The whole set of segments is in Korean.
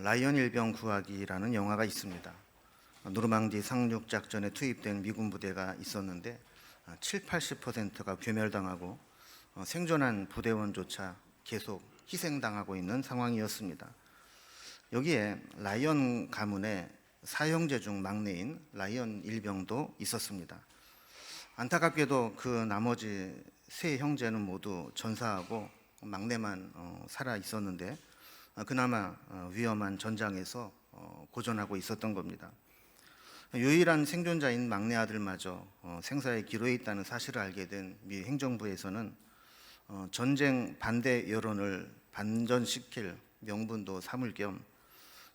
라이언 일병 구하기라는 영화가 있습니다. 노르망디 상륙 작전에 투입된 미군 부대가 있었는데 7, 80%가 괴멸당하고 생존한 부대원조차 계속 희생당하고 있는 상황이었습니다. 여기에 라이언 가문의 사형제 중 막내인 라이언 일병도 있었습니다. 안타깝게도 그 나머지 세 형제는 모두 전사하고 막내만 살아 있었는데 그나마 위험한 전장에서 고전하고 있었던 겁니다. 유일한 생존자인 막내 아들마저 생사의 기로에 있다는 사실을 알게 된 미 행정부에서는 전쟁 반대 여론을 반전시킬 명분도 삼을 겸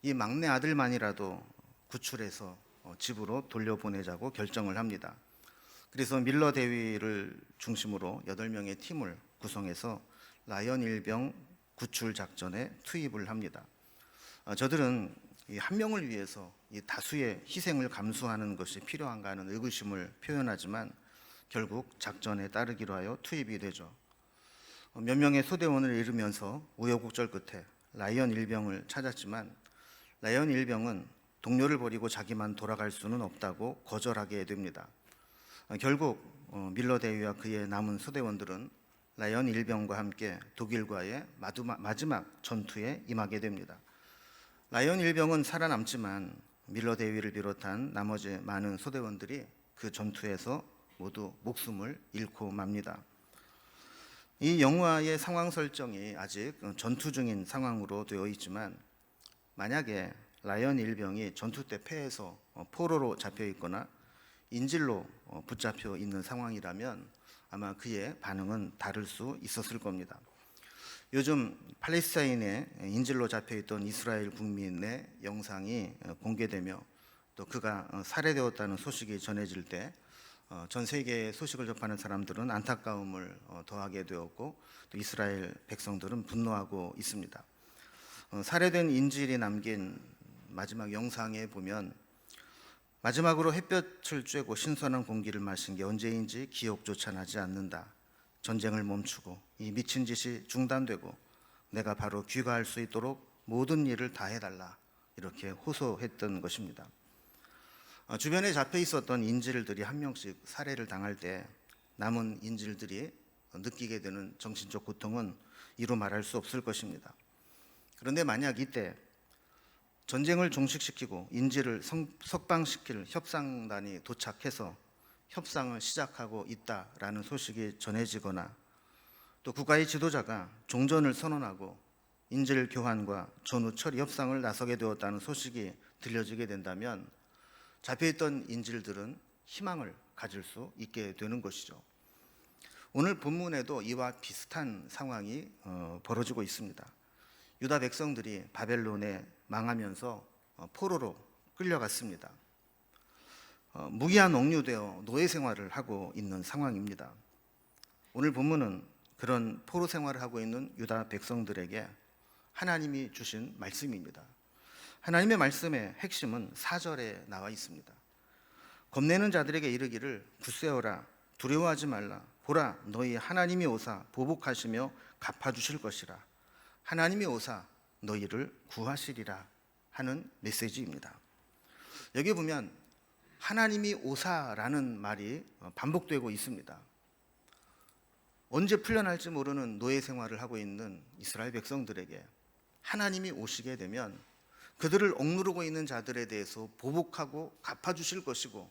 이 막내 아들만이라도 구출해서 집으로 돌려보내자고 결정을 합니다. 그래서 밀러 대위를 중심으로 8명의 팀을 구성해서 라이언 일병 구출 작전에 투입을 합니다. 저들은 이 한 명을 위해서 이 다수의 희생을 감수하는 것이 필요한가 하는 의구심을 표현하지만 결국 작전에 따르기로 하여 투입이 되죠. 몇 명의 소대원을 잃으면서 우여곡절 끝에 라이언 일병을 찾았지만 라이언 일병은 동료를 버리고 자기만 돌아갈 수는 없다고 거절하게 됩니다. 결국 밀러 대위와 그의 남은 소대원들은 라이언 일병과 함께 독일과의 마지막 전투에 임하게 됩니다. 라이언 일병은 살아남지만 밀러 대위를 비롯한 나머지 많은 소대원들이 그 전투에서 모두 목숨을 잃고 맙니다. 이 영화의 상황 설정이 아직 전투 중인 상황으로 되어 있지만 만약에 라이언 일병이 전투 때 패해서 포로로 잡혀 있거나 인질로 붙잡혀 있는 상황이라면 아마 그의 반응은 다를 수 있었을 겁니다. 요즘 팔레스타인에 인질로 잡혀 있던 이스라엘 국민의 영상이 공개되며 또 그가 살해되었다는 소식이 전해질 때 전 세계의 소식을 접하는 사람들은 안타까움을 더하게 되었고 또 이스라엘 백성들은 분노하고 있습니다. 살해된 인질이 남긴 마지막 영상에 보면 마지막으로 햇볕을 쬐고 신선한 공기를 마신 게 언제인지 기억조차 나지 않는다. 전쟁을 멈추고 이 미친 짓이 중단되고 내가 바로 귀가할 수 있도록 모든 일을 다 해달라 이렇게 호소했던 것입니다. 주변에 잡혀 있었던 인질들이 한 명씩 살해를 당할 때 남은 인질들이 느끼게 되는 정신적 고통은 이루 말할 수 없을 것입니다. 그런데 만약 이때 전쟁을 종식시키고 인질을 석방시킬 협상단이 도착해서 협상을 시작하고 있다라는 소식이 전해지거나 또 국가의 지도자가 종전을 선언하고 인질 교환과 전후 처리 협상을 나서게 되었다는 소식이 들려지게 된다면 잡혀있던 인질들은 희망을 가질 수 있게 되는 것이죠. 오늘 본문에도 이와 비슷한 상황이 벌어지고 있습니다. 유다 백성들이 바벨론에 망하면서 포로로 끌려갔습니다. 무기한 억류되어 노예 생활을 하고 있는 상황입니다. 오늘 본문은 그런 포로 생활을 하고 있는 유다 백성들에게 하나님이 주신 말씀입니다. 하나님의 말씀의 핵심은 4절에 나와 있습니다. 겁내는 자들에게 이르기를 굳세어라 두려워하지 말라 보라 너희 하나님이 오사 보복하시며 갚아주실 것이라 하나님이 오사 너희를 구하시리라 하는 메시지입니다. 여기 보면 하나님이 오사라는 말이 반복되고 있습니다. 언제 풀려날지 모르는 노예 생활을 하고 있는 이스라엘 백성들에게 하나님이 오시게 되면 그들을 억누르고 있는 자들에 대해서 보복하고 갚아주실 것이고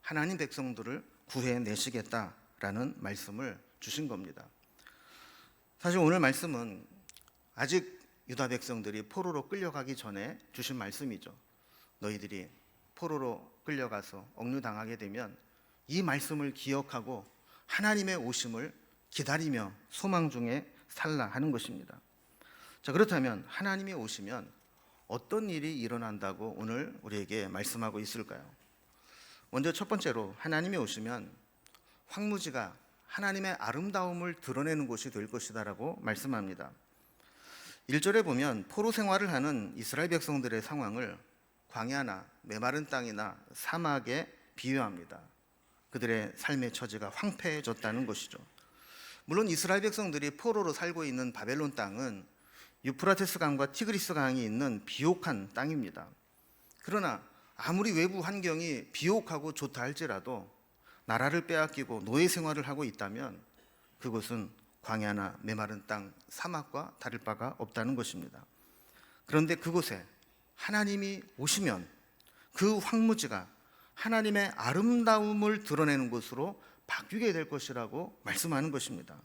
하나님 백성들을 구해내시겠다라는 말씀을 주신 겁니다. 사실 오늘 말씀은 아직 유다 백성들이 포로로 끌려가기 전에 주신 말씀이죠. 너희들이 포로로 끌려가서 억류당하게 되면 이 말씀을 기억하고 하나님의 오심을 기다리며 소망 중에 살라 하는 것입니다. 자, 그렇다면 하나님이 오시면 어떤 일이 일어난다고 오늘 우리에게 말씀하고 있을까요? 먼저 첫 번째로 하나님이 오시면 황무지가 하나님의 아름다움을 드러내는 곳이 될 것이다라고 말씀합니다. 1절에 보면 포로 생활을 하는 이스라엘 백성들의 상황을 광야나 메마른 땅이나 사막에 비유합니다. 그들의 삶의 처지가 황폐해졌다는 것이죠. 물론 이스라엘 백성들이 포로로 살고 있는 바벨론 땅은 유프라테스 강과 티그리스 강이 있는 비옥한 땅입니다. 그러나 아무리 외부 환경이 비옥하고 좋다 할지라도 나라를 빼앗기고 노예 생활을 하고 있다면 그곳은 광야나 메마른 땅, 사막과 다를 바가 없다는 것입니다. 그런데 그곳에 하나님이 오시면 그 황무지가 하나님의 아름다움을 드러내는 곳으로 바뀌게 될 것이라고 말씀하는 것입니다.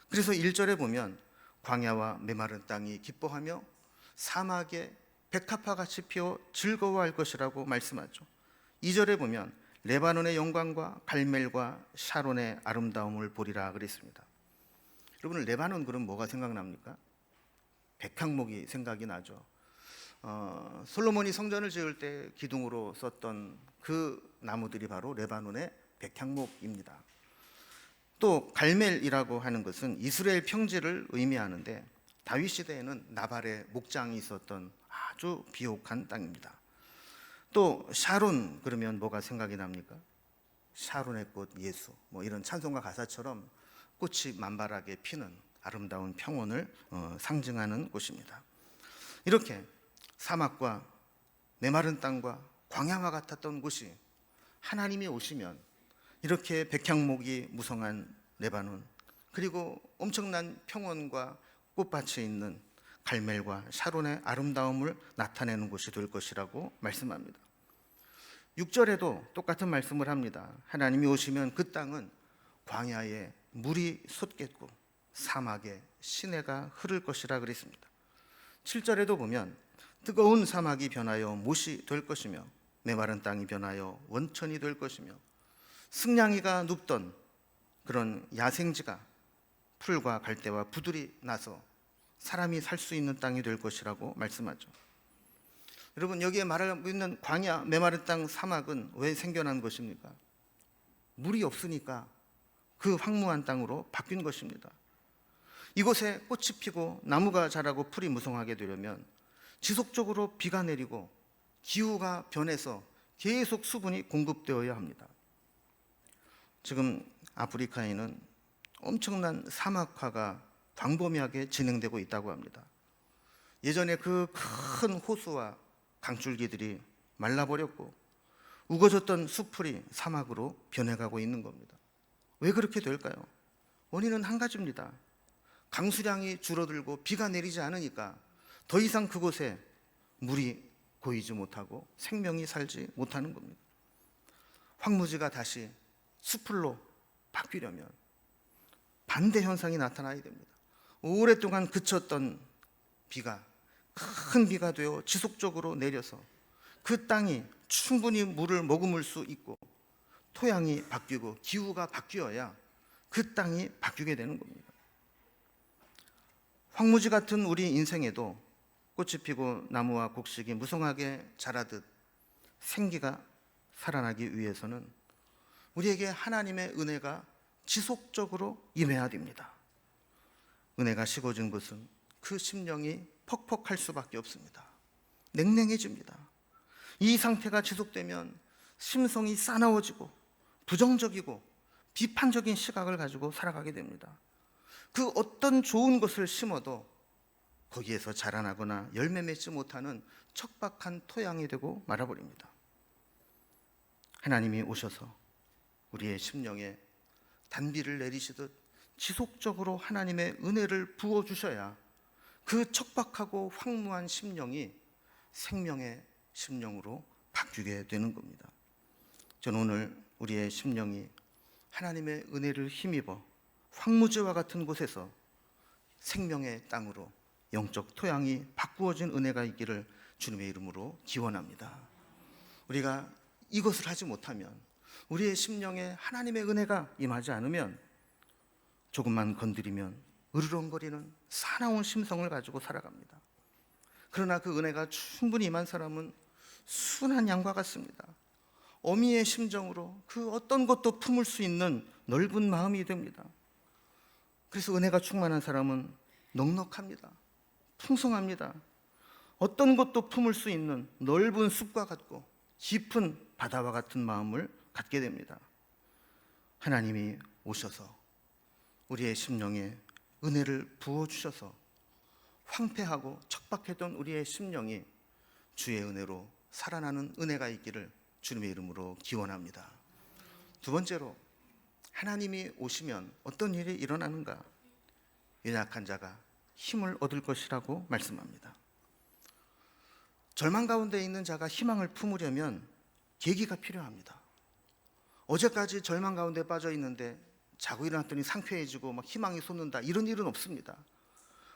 그래서 1절에 보면 광야와 메마른 땅이 기뻐하며 사막에 백합화같이 피어 즐거워할 것이라고 말씀하죠. 2절에 보면 레바논의 영광과 갈멜과 샤론의 아름다움을 보리라 그랬습니다. 여러분, 레바논 그럼 뭐가 생각납니까? 백향목이 생각이 나죠. 솔로몬이 성전을 지을 때 기둥으로 썼던 그 나무들이 바로 레바논의 백향목입니다. 또 갈멜이라고 하는 것은 이스라엘 평지를 의미하는데 다윗 시대에는 나발의 목장이 있었던 아주 비옥한 땅입니다. 또 샤론 그러면 뭐가 생각이 납니까? 샤론의 꽃 예수, 이런 찬송가 가사처럼 꽃이 만발하게 피는 아름다운 평원을 상징하는 곳입니다. 이렇게 사막과 메마른 땅과 광야와 같았던 곳이 하나님이 오시면 이렇게 백향목이 무성한 레바논, 그리고 엄청난 평원과 꽃밭이 있는 갈멜과 샤론의 아름다움을 나타내는 곳이 될 것이라고 말씀합니다. 6절에도 똑같은 말씀을 합니다. 하나님이 오시면 그 땅은 광야에 물이 솟겠고 사막에 시내가 흐를 것이라 그랬습니다. 7절에도 보면 뜨거운 사막이 변하여 못이 될 것이며 메마른 땅이 변하여 원천이 될 것이며 승냥이가 눕던 그런 야생지가 풀과 갈대와 부들이 나서 사람이 살 수 있는 땅이 될 것이라고 말씀하죠. 여러분, 여기에 말하고 있는 광야, 메마른 땅, 사막은 왜 생겨난 것입니까? 물이 없으니까 그 황무한 땅으로 바뀐 것입니다. 이곳에 꽃이 피고 나무가 자라고 풀이 무성하게 되려면 지속적으로 비가 내리고 기후가 변해서 계속 수분이 공급되어야 합니다. 지금 아프리카에는 엄청난 사막화가 광범위하게 진행되고 있다고 합니다. 예전에 그 큰 호수와 강줄기들이 말라버렸고 우거졌던 숲풀이 사막으로 변해가고 있는 겁니다. 왜 그렇게 될까요? 원인은 한 가지입니다. 강수량이 줄어들고 비가 내리지 않으니까 더 이상 그곳에 물이 고이지 못하고 생명이 살지 못하는 겁니다. 황무지가 다시 숲풀로 바뀌려면 반대 현상이 나타나야 됩니다. 오랫동안 그쳤던 비가 큰 비가 되어 지속적으로 내려서 그 땅이 충분히 물을 머금을 수 있고 토양이 바뀌고 기후가 바뀌어야 그 땅이 바뀌게 되는 겁니다. 황무지 같은 우리 인생에도 꽃이 피고 나무와 곡식이 무성하게 자라듯 생기가 살아나기 위해서는 우리에게 하나님의 은혜가 지속적으로 임해야 됩니다. 은혜가 식어진 것은 그 심령이 퍽퍽할 수밖에 없습니다. 냉랭해집니다. 이 상태가 지속되면 심성이 싸나워지고 부정적이고 비판적인 시각을 가지고 살아가게 됩니다. 그 어떤 좋은 것을 심어도 거기에서 자라나거나 열매 맺지 못하는 척박한 토양이 되고 말아버립니다. 하나님이 오셔서 우리의 심령에 단비를 내리시듯 지속적으로 하나님의 은혜를 부어주셔야 그 척박하고 황무한 심령이 생명의 심령으로 바뀌게 되는 겁니다. 저는 오늘 우리의 심령이 하나님의 은혜를 힘입어 황무지와 같은 곳에서 생명의 땅으로 영적 토양이 바꾸어진 은혜가 있기를 주님의 이름으로 기원합니다. 우리가 이것을 하지 못하면, 우리의 심령에 하나님의 은혜가 임하지 않으면 조금만 건드리면 으르렁거리는 사나운 심성을 가지고 살아갑니다. 그러나 그 은혜가 충분히 임한 사람은 순한 양과 같습니다. 어미의 심정으로 그 어떤 것도 품을 수 있는 넓은 마음이 됩니다. 그래서 은혜가 충만한 사람은 넉넉합니다. 풍성합니다. 어떤 것도 품을 수 있는 넓은 숲과 같고 깊은 바다와 같은 마음을 갖게 됩니다. 하나님이 오셔서 우리의 심령에 은혜를 부어주셔서 황폐하고 척박했던 우리의 심령이 주의 은혜로 살아나는 은혜가 있기를 주님의 이름으로 기원합니다. 두 번째로, 하나님이 오시면 어떤 일이 일어나는가? 연약한 자가 힘을 얻을 것이라고 말씀합니다. 절망 가운데 있는 자가 희망을 품으려면 계기가 필요합니다. 어제까지 절망 가운데 빠져 있는데 자고 일어났더니 상쾌해지고 막 희망이 솟는다, 이런 일은 없습니다.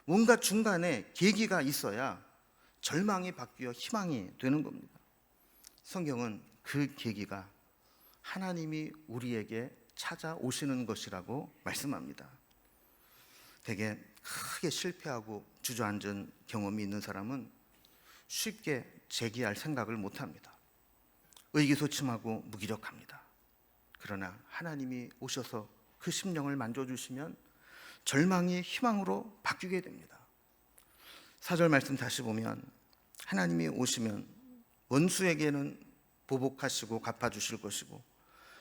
뭔가 중간에 계기가 있어야 절망이 바뀌어 희망이 되는 겁니다. 성경은 그 계기가 하나님이 우리에게 찾아오시는 것이라고 말씀합니다. 되게 크게 실패하고 주저앉은 경험이 있는 사람은 쉽게 재기할 생각을 못합니다. 의기소침하고 무기력합니다. 그러나 하나님이 오셔서 그 심령을 만져주시면 절망이 희망으로 바뀌게 됩니다. 4절 말씀 다시 보면 하나님이 오시면 원수에게는 보복하시고 갚아주실 것이고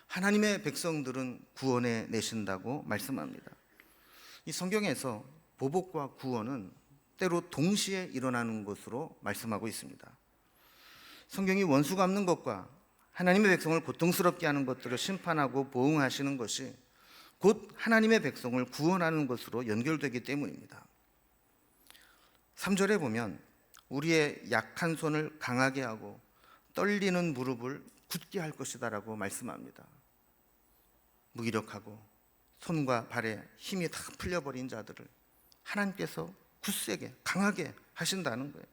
하나님의 백성들은 구원해 내신다고 말씀합니다. 이 성경에서 보복과 구원은 때로 동시에 일어나는 것으로 말씀하고 있습니다. 성경이 원수 갚는 것과 하나님의 백성을 고통스럽게 하는 것들을 심판하고 보응하시는 것이 곧 하나님의 백성을 구원하는 것으로 연결되기 때문입니다. 3절에 보면 우리의 약한 손을 강하게 하고 떨리는 무릎을 굳게 할 것이다 라고 말씀합니다. 무기력하고 손과 발에 힘이 다 풀려버린 자들을 하나님께서 굳세게 강하게 하신다는 거예요.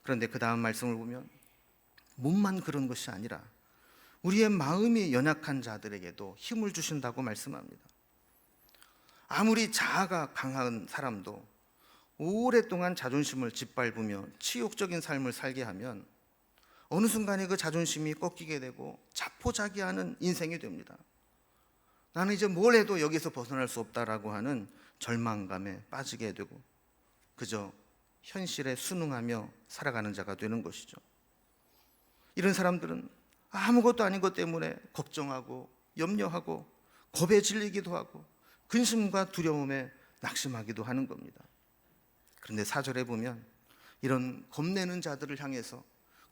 그런데 그 다음 말씀을 보면 몸만 그런 것이 아니라 우리의 마음이 연약한 자들에게도 힘을 주신다고 말씀합니다. 아무리 자아가 강한 사람도 오랫동안 자존심을 짓밟으며 치욕적인 삶을 살게 하면 어느 순간에 그 자존심이 꺾이게 되고 자포자기하는 인생이 됩니다. 나는 이제 뭘 해도 여기서 벗어날 수 없다라고 하는 절망감에 빠지게 되고 그저 현실에 순응하며 살아가는 자가 되는 것이죠. 이런 사람들은 아무것도 아닌 것 때문에 걱정하고 염려하고 겁에 질리기도 하고 근심과 두려움에 낙심하기도 하는 겁니다. 그런데 4절에 보면 이런 겁내는 자들을 향해서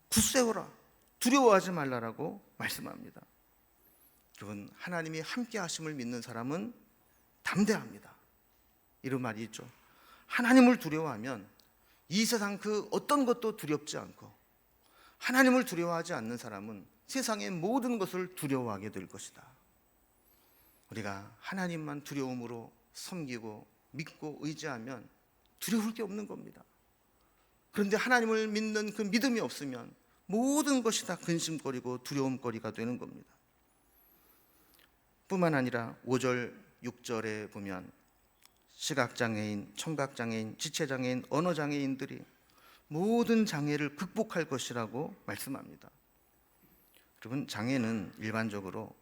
굳세어라, 두려워하지 말라라고 말씀합니다. 여러분, 하나님이 함께 하심을 믿는 사람은 담대합니다. 이런 말이 있죠. 하나님을 두려워하면 이 세상 그 어떤 것도 두렵지 않고 하나님을 두려워하지 않는 사람은 세상의 모든 것을 두려워하게 될 것이다. 우리가 하나님만 두려움으로 섬기고 믿고 의지하면 두려울 게 없는 겁니다. 그런데 하나님을 믿는 그 믿음이 없으면 모든 것이 다 근심거리고 두려움거리가 되는 겁니다. 뿐만 아니라 5절, 6절에 보면 시각장애인, 청각장애인, 지체장애인, 언어장애인들이 모든 장애를 극복할 것이라고 말씀합니다. 여러분, 장애는 일반적으로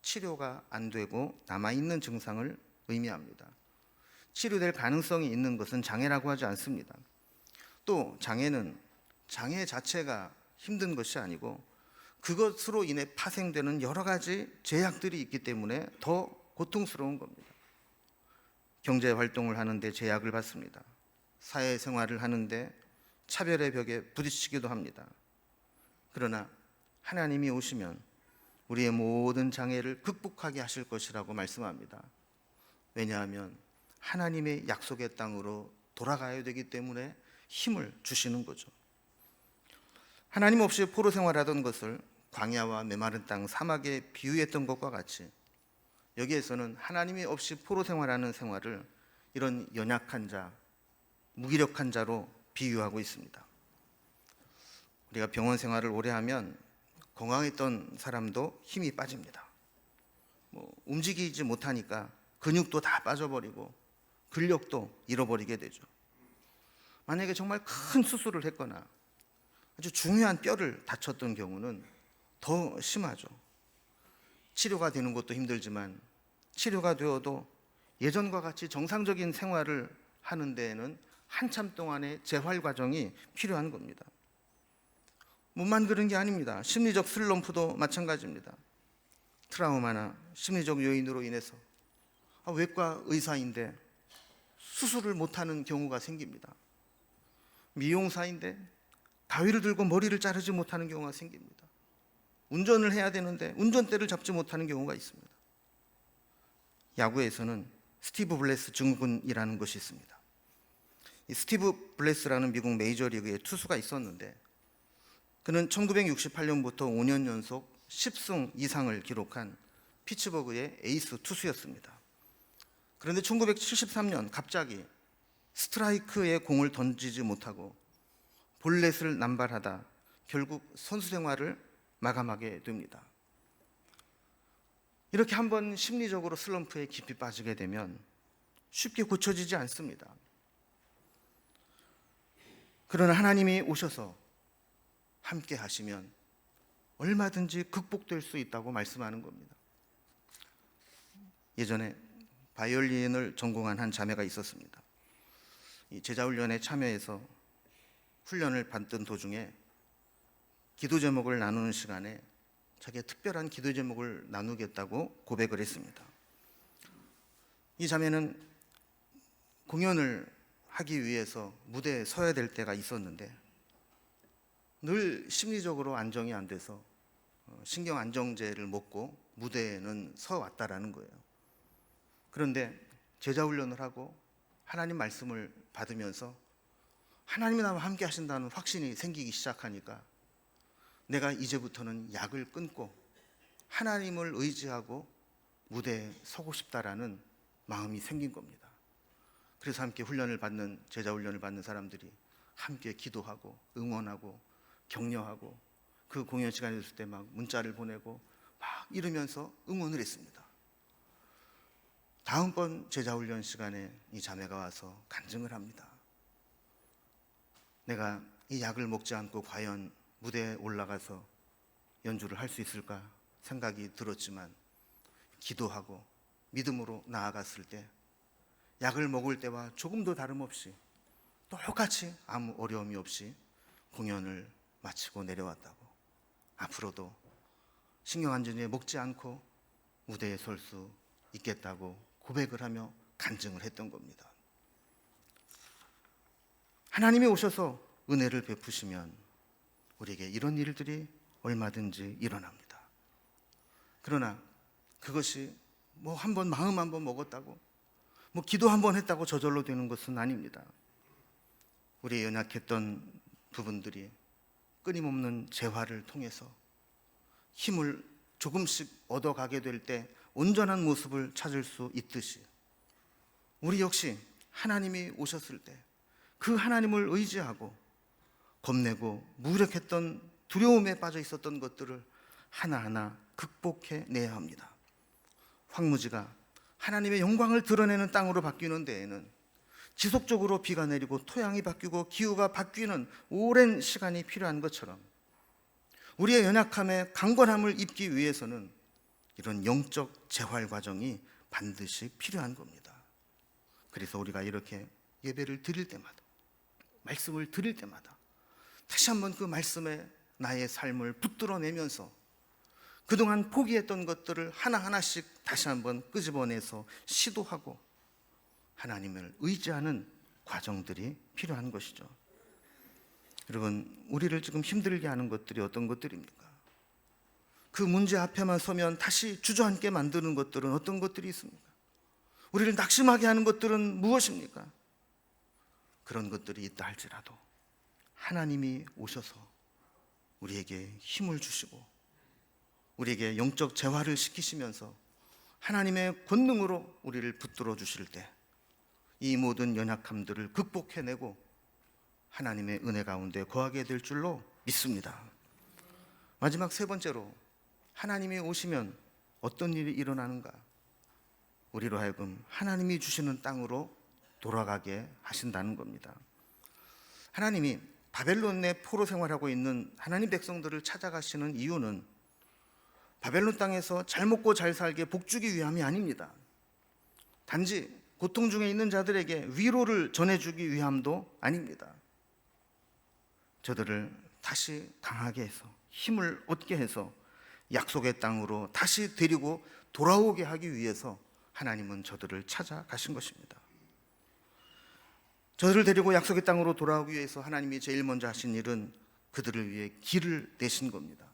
치료가 안 되고 남아있는 증상을 의미합니다. 치료될 가능성이 있는 것은 장애라고 하지 않습니다. 또 장애는 장애 자체가 힘든 것이 아니고 그것으로 인해 파생되는 여러 가지 제약들이 있기 때문에 더 고통스러운 겁니다. 경제 활동을 하는데 제약을 받습니다. 사회생활을 하는데 차별의 벽에 부딪히기도 합니다. 그러나 하나님이 오시면 우리의 모든 장애를 극복하게 하실 것이라고 말씀합니다. 왜냐하면 하나님의 약속의 땅으로 돌아가야 되기 때문에 힘을 주시는 거죠. 하나님 없이 포로 생활하던 것을 광야와 메마른 땅 사막에 비유했던 것과 같이 여기에서는 하나님이 없이 포로 생활하는 생활을 이런 연약한 자, 무기력한 자로 비유하고 있습니다. 우리가 병원 생활을 오래 하면 건강했던 사람도 힘이 빠집니다. 움직이지 못하니까 근육도 다 빠져버리고 근력도 잃어버리게 되죠. 만약에 정말 큰 수술을 했거나 아주 중요한 뼈를 다쳤던 경우는 더 심하죠. 치료가 되는 것도 힘들지만 치료가 되어도 예전과 같이 정상적인 생활을 하는 데에는 한참 동안의 재활 과정이 필요한 겁니다. 몸만 그런 게 아닙니다. 심리적 슬럼프도 마찬가지입니다. 트라우마나 심리적 요인으로 인해서 외과 의사인데 수술을 못하는 경우가 생깁니다. 미용사인데 가위를 들고 머리를 자르지 못하는 경우가 생깁니다. 운전을 해야 되는데 운전대를 잡지 못하는 경우가 있습니다. 야구에서는 스티브 블레스 증후군이라는 것이 있습니다. 이 스티브 블레스라는 미국 메이저리그의 투수가 있었는데 그는 1968년부터 5년 연속 10승 이상을 기록한 피츠버그의 에이스 투수였습니다. 그런데 1973년 갑자기 스트라이크에 공을 던지지 못하고 볼넷을 남발하다 결국 선수 생활을 마감하게 됩니다. 이렇게 한번 심리적으로 슬럼프에 깊이 빠지게 되면 쉽게 고쳐지지 않습니다. 그러나 하나님이 오셔서 함께 하시면 얼마든지 극복될 수 있다고 말씀하는 겁니다. 예전에 바이올린을 전공한 한 자매가 있었습니다. 이 제자훈련에 참여해서 훈련을 받던 도중에 기도 제목을 나누는 시간에 자기가 특별한 기도 제목을 나누겠다고 고백을 했습니다. 이 자매는 공연을 하기 위해서 무대에 서야 될 때가 있었는데 늘 심리적으로 안정이 안 돼서 신경 안정제를 먹고 무대에는 서 왔다라는 거예요. 그런데 제자훈련을 하고 하나님 말씀을 받으면서 하나님이 나와 함께 하신다는 확신이 생기기 시작하니까 내가 이제부터는 약을 끊고 하나님을 의지하고 무대에 서고 싶다라는 마음이 생긴 겁니다. 그래서 함께 훈련을 받는 제자훈련을 받는 사람들이 함께 기도하고 응원하고 격려하고 그 공연 시간이 됐을 때 막 문자를 보내고 막 이러면서 응원을 했습니다. 다음번 제자훈련 시간에 이 자매가 와서 간증을 합니다. 내가 이 약을 먹지 않고 과연 무대에 올라가서 연주를 할 수 있을까 생각이 들었지만 기도하고 믿음으로 나아갔을 때 약을 먹을 때와 조금도 다름없이 똑같이 아무 어려움이 없이 공연을 마치고 내려왔다고, 앞으로도 신경 안정제 먹지 않고 무대에 설 수 있겠다고 고백을 하며 간증을 했던 겁니다. 하나님이 오셔서 은혜를 베푸시면 우리에게 이런 일들이 얼마든지 일어납니다. 그러나 그것이 뭐 한번 마음 한번 먹었다고 뭐 기도 한번 했다고 저절로 되는 것은 아닙니다. 우리의 연약했던 부분들이 끊임없는 재활을 통해서 힘을 조금씩 얻어가게 될 때 온전한 모습을 찾을 수 있듯이 우리 역시 하나님이 오셨을 때 그 하나님을 의지하고 겁내고 무력했던 두려움에 빠져 있었던 것들을 하나하나 극복해 내야 합니다. 황무지가 하나님의 영광을 드러내는 땅으로 바뀌는 데에는 지속적으로 비가 내리고 토양이 바뀌고 기후가 바뀌는 오랜 시간이 필요한 것처럼 우리의 연약함에 강건함을 입기 위해서는 이런 영적 재활 과정이 반드시 필요한 겁니다. 그래서 우리가 이렇게 예배를 드릴 때마다, 말씀을 드릴 때마다 다시 한번 그 말씀에 나의 삶을 붙들어내면서 그동안 포기했던 것들을 하나하나씩 다시 한번 끄집어내서 시도하고 하나님을 의지하는 과정들이 필요한 것이죠. 여러분, 우리를 지금 힘들게 하는 것들이 어떤 것들입니까? 그 문제 앞에만 서면 다시 주저앉게 만드는 것들은 어떤 것들이 있습니까? 우리를 낙심하게 하는 것들은 무엇입니까? 그런 것들이 있다 할지라도 하나님이 오셔서 우리에게 힘을 주시고 우리에게 영적 재활을 시키시면서 하나님의 권능으로 우리를 붙들어 주실 때 이 모든 연약함들을 극복해내고 하나님의 은혜 가운데 거하게 될 줄로 믿습니다. 마지막 세 번째로, 하나님이 오시면 어떤 일이 일어나는가? 우리로 하여금 하나님이 주시는 땅으로 돌아가게 하신다는 겁니다. 하나님이 바벨론 내 포로 생활하고 있는 하나님 백성들을 찾아가시는 이유는 바벨론 땅에서 잘 먹고 잘 살게 복주기 위함이 아닙니다. 단지 고통 중에 있는 자들에게 위로를 전해주기 위함도 아닙니다. 저들을 다시 강하게 해서 힘을 얻게 해서 약속의 땅으로 다시 데리고 돌아오게 하기 위해서 하나님은 저들을 찾아가신 것입니다. 저들을 데리고 약속의 땅으로 돌아오기 위해서 하나님이 제일 먼저 하신 일은 그들을 위해 길을 내신 겁니다.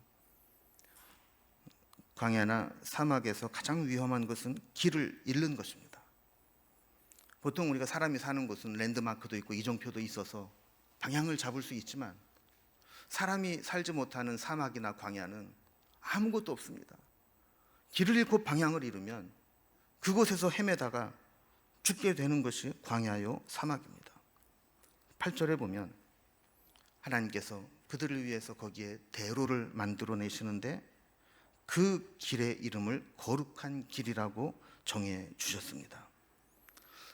광야나 사막에서 가장 위험한 것은 길을 잃는 것입니다. 보통 우리가 사람이 사는 곳은 랜드마크도 있고 이정표도 있어서 방향을 잡을 수 있지만, 사람이 살지 못하는 사막이나 광야는 아무것도 없습니다. 길을 잃고 방향을 잃으면 그곳에서 헤매다가 죽게 되는 것이 광야요 사막입니다. 8절에 보면 하나님께서 그들을 위해서 거기에 대로를 만들어내시는데 그 길의 이름을 거룩한 길이라고 정해 주셨습니다.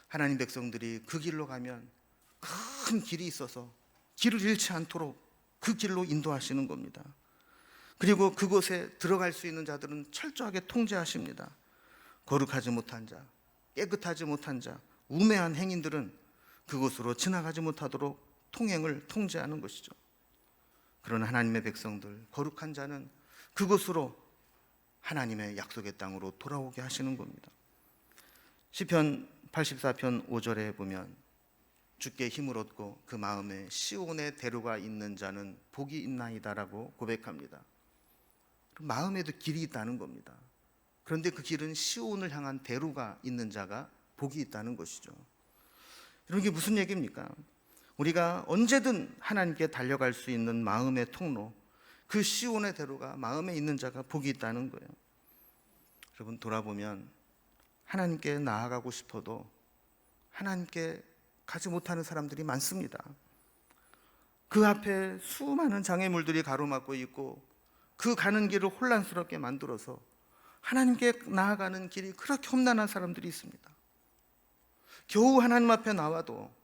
하나님 백성들이 그 길로 가면 큰 길이 있어서 길을 잃지 않도록 그 길로 인도하시는 겁니다. 그리고 그곳에 들어갈 수 있는 자들은 철저하게 통제하십니다. 거룩하지 못한 자, 깨끗하지 못한 자, 우매한 행인들은 그곳으로 지나가지 못하도록 통행을 통제하는 것이죠. 그러나 하나님의 백성들, 거룩한 자는 그곳으로 하나님의 약속의 땅으로 돌아오게 하시는 겁니다. 시편 84편 5절에 보면 주께 힘을 얻고 그 마음에 시온의 대로가 있는 자는 복이 있나이다라고 고백합니다. 마음에도 길이 있다는 겁니다. 그런데 그 길은 시온을 향한 대로가 있는 자가 복이 있다는 것이죠. 이런 게 무슨 얘기입니까? 우리가 언제든 하나님께 달려갈 수 있는 마음의 통로, 그 시온의 대로가 마음에 있는 자가 복이 있다는 거예요. 여러분, 돌아보면 하나님께 나아가고 싶어도 하나님께 가지 못하는 사람들이 많습니다. 그 앞에 수많은 장애물들이 가로막고 있고 그 가는 길을 혼란스럽게 만들어서 하나님께 나아가는 길이 그렇게 험난한 사람들이 있습니다. 겨우 하나님 앞에 나와도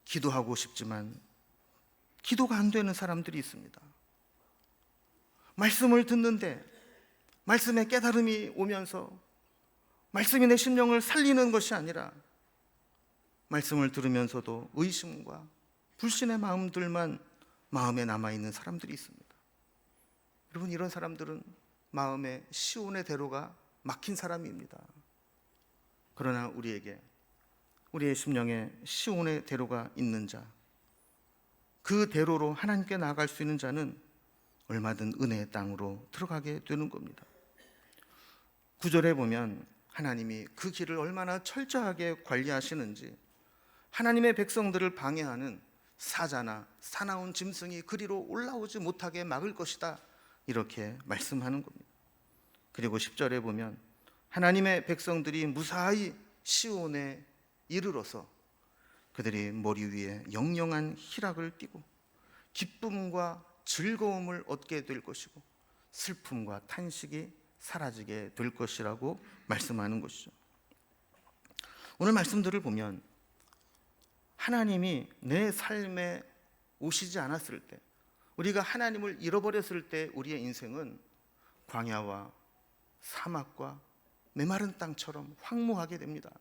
기도하고 싶지만 기도가 안 되는 사람들이 있습니다. 말씀을 듣는데 말씀의 깨달음이 오면서 말씀이 내 심령을 살리는 것이 아니라 말씀을 들으면서도 의심과 불신의 마음들만 마음에 남아있는 사람들이 있습니다. 여러분, 이런 사람들은 마음에 시온의 대로가 막힌 사람입니다. 그러나 우리의 심령에 시온의 대로가 있는 자, 그 대로로 하나님께 나아갈 수 있는 자는 얼마든 은혜의 땅으로 들어가게 되는 겁니다. 9절에 보면 하나님이 그 길을 얼마나 철저하게 관리하시는지, 하나님의 백성들을 방해하는 사자나 사나운 짐승이 그리로 올라오지 못하게 막을 것이다, 이렇게 말씀하는 겁니다. 그리고 10절에 보면 하나님의 백성들이 무사히 시온에 이르러서 그들이 머리 위에 영영한 희락을 띠고 기쁨과 즐거움을 얻게 될 것이고 슬픔과 탄식이 사라지게 될 것이라고 말씀하는 것이죠. 오늘 말씀들을 보면 하나님이 내 삶에 오시지 않았을 때, 우리가 하나님을 잃어버렸을 때 우리의 인생은 광야와 사막과 메마른 땅처럼 황무하게 됩니다.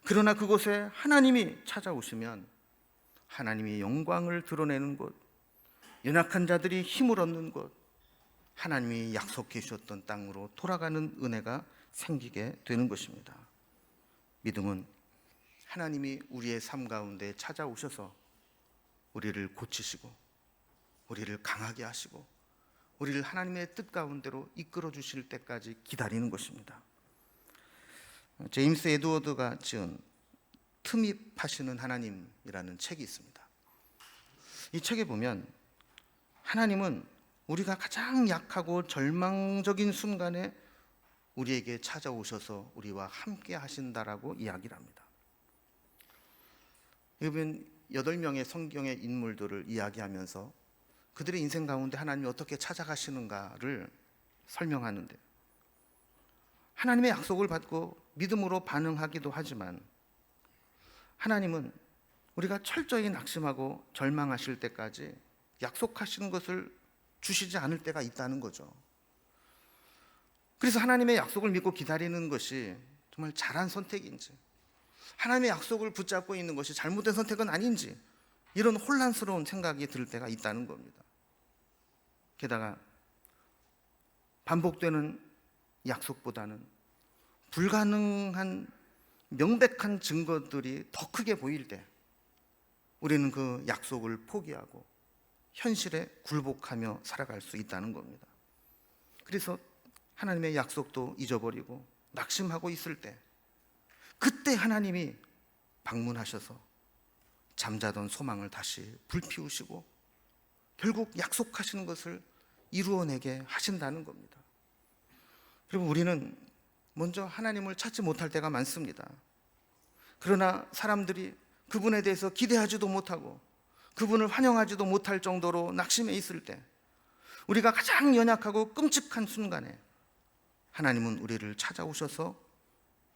그러나 그곳에 하나님이 찾아오시면 하나님이 영광을 드러내는 곳, 연약한 자들이 힘을 얻는 곳, 하나님이 약속해 주셨던 땅으로 돌아가는 은혜가 생기게 되는 것입니다. 믿음은 하나님이 우리의 삶 가운데 찾아오셔서 우리를 고치시고 우리를 강하게 하시고 우리를 하나님의 뜻 가운데로 이끌어 주실 때까지 기다리는 것입니다. 제임스 에드워드가 지은 틈입하시는 하나님이라는 책이 있습니다. 이 책에 보면 하나님은 우리가 가장 약하고 절망적인 순간에 우리에게 찾아오셔서 우리와 함께 하신다라고 이야기를 합니다. 여러분, 8명의 성경의 인물들을 이야기하면서 그들의 인생 가운데 하나님이 어떻게 찾아가시는가를 설명하는데, 하나님의 약속을 받고 믿음으로 반응하기도 하지만 하나님은 우리가 철저히 낙심하고 절망하실 때까지 약속하시는 것을 주시지 않을 때가 있다는 거죠. 그래서 하나님의 약속을 믿고 기다리는 것이 정말 잘한 선택인지, 하나님의 약속을 붙잡고 있는 것이 잘못된 선택은 아닌지, 이런 혼란스러운 생각이 들 때가 있다는 겁니다. 게다가 반복되는 약속보다는 불가능한 명백한 증거들이 더 크게 보일 때 우리는 그 약속을 포기하고 현실에 굴복하며 살아갈 수 있다는 겁니다. 그래서 하나님의 약속도 잊어버리고 낙심하고 있을 때 그때 하나님이 방문하셔서 잠자던 소망을 다시 불피우시고 결국 약속하시는 것을 이루어내게 하신다는 겁니다. 그리고 우리는 먼저 하나님을 찾지 못할 때가 많습니다. 그러나 사람들이 그분에 대해서 기대하지도 못하고 그분을 환영하지도 못할 정도로 낙심해 있을 때 우리가 가장 연약하고 끔찍한 순간에 하나님은 우리를 찾아오셔서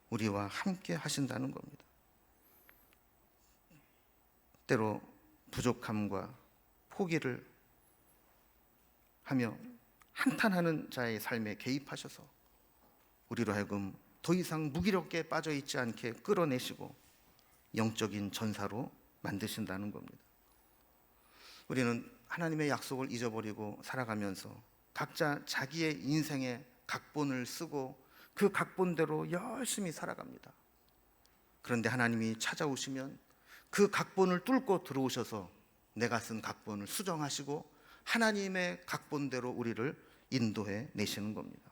우리와 함께 하신다는 겁니다. 때로 부족함과 포기를 하며 한탄하는 자의 삶에 개입하셔서 우리로 하여금 더 이상 무기력에 빠져 있지 않게 끌어내시고 영적인 전사로 만드신다는 겁니다. 우리는 하나님의 약속을 잊어버리고 살아가면서 각자 자기의 인생의 각본을 쓰고 그 각본대로 열심히 살아갑니다. 그런데 하나님이 찾아오시면 그 각본을 뚫고 들어오셔서 내가 쓴 각본을 수정하시고 하나님의 각본대로 우리를 인도해 내시는 겁니다.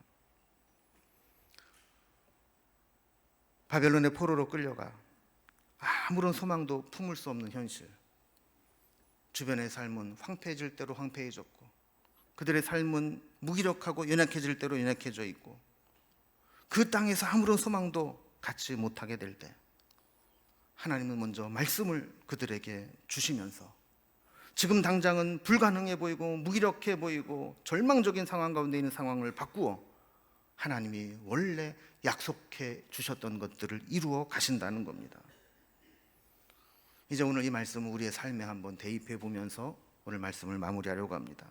바벨론의 포로로 끌려가 아무런 소망도 품을 수 없는 현실, 주변의 삶은 황폐해질 대로 황폐해졌고 그들의 삶은 무기력하고 연약해질 대로 연약해져 있고 그 땅에서 아무런 소망도 갖지 못하게 될 때 하나님은 먼저 말씀을 그들에게 주시면서 지금 당장은 불가능해 보이고 무기력해 보이고 절망적인 상황 가운데 있는 상황을 바꾸어 하나님이 원래 약속해 주셨던 것들을 이루어 가신다는 겁니다. 이제 오늘 이 말씀을 우리의 삶에 한번 대입해 보면서 오늘 말씀을 마무리하려고 합니다.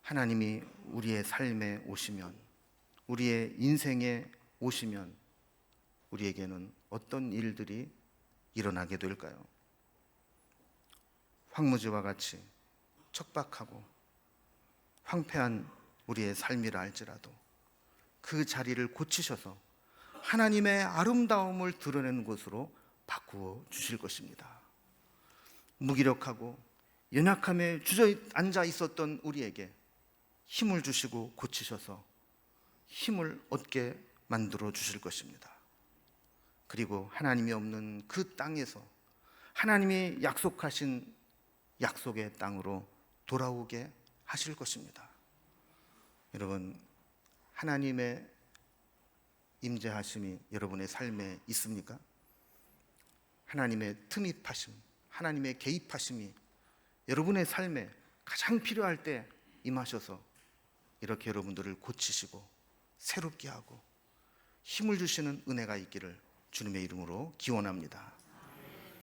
하나님이 우리의 삶에 오시면, 우리의 인생에 오시면 우리에게는 어떤 일들이 일어나게 될까요? 황무지와 같이 척박하고 황폐한 우리의 삶이라 할지라도 그 자리를 고치셔서 하나님의 아름다움을 드러내는 곳으로 바꾸어 주실 것입니다. 무기력하고 연약함에 주저앉아 있었던 우리에게 힘을 주시고 고치셔서 힘을 얻게 만들어 주실 것입니다. 그리고 하나님이 없는 그 땅에서 하나님이 약속하신 약속의 땅으로 돌아오게 하실 것입니다. 여러분, 하나님의 임재하심이 여러분의 삶에 있습니까? 하나님의 틈입하심, 하나님의 개입하심이 여러분의 삶에 가장 필요할 때 임하셔서 이렇게 여러분들을 고치시고 새롭게 하고 힘을 주시는 은혜가 있기를 주님의 이름으로 기원합니다.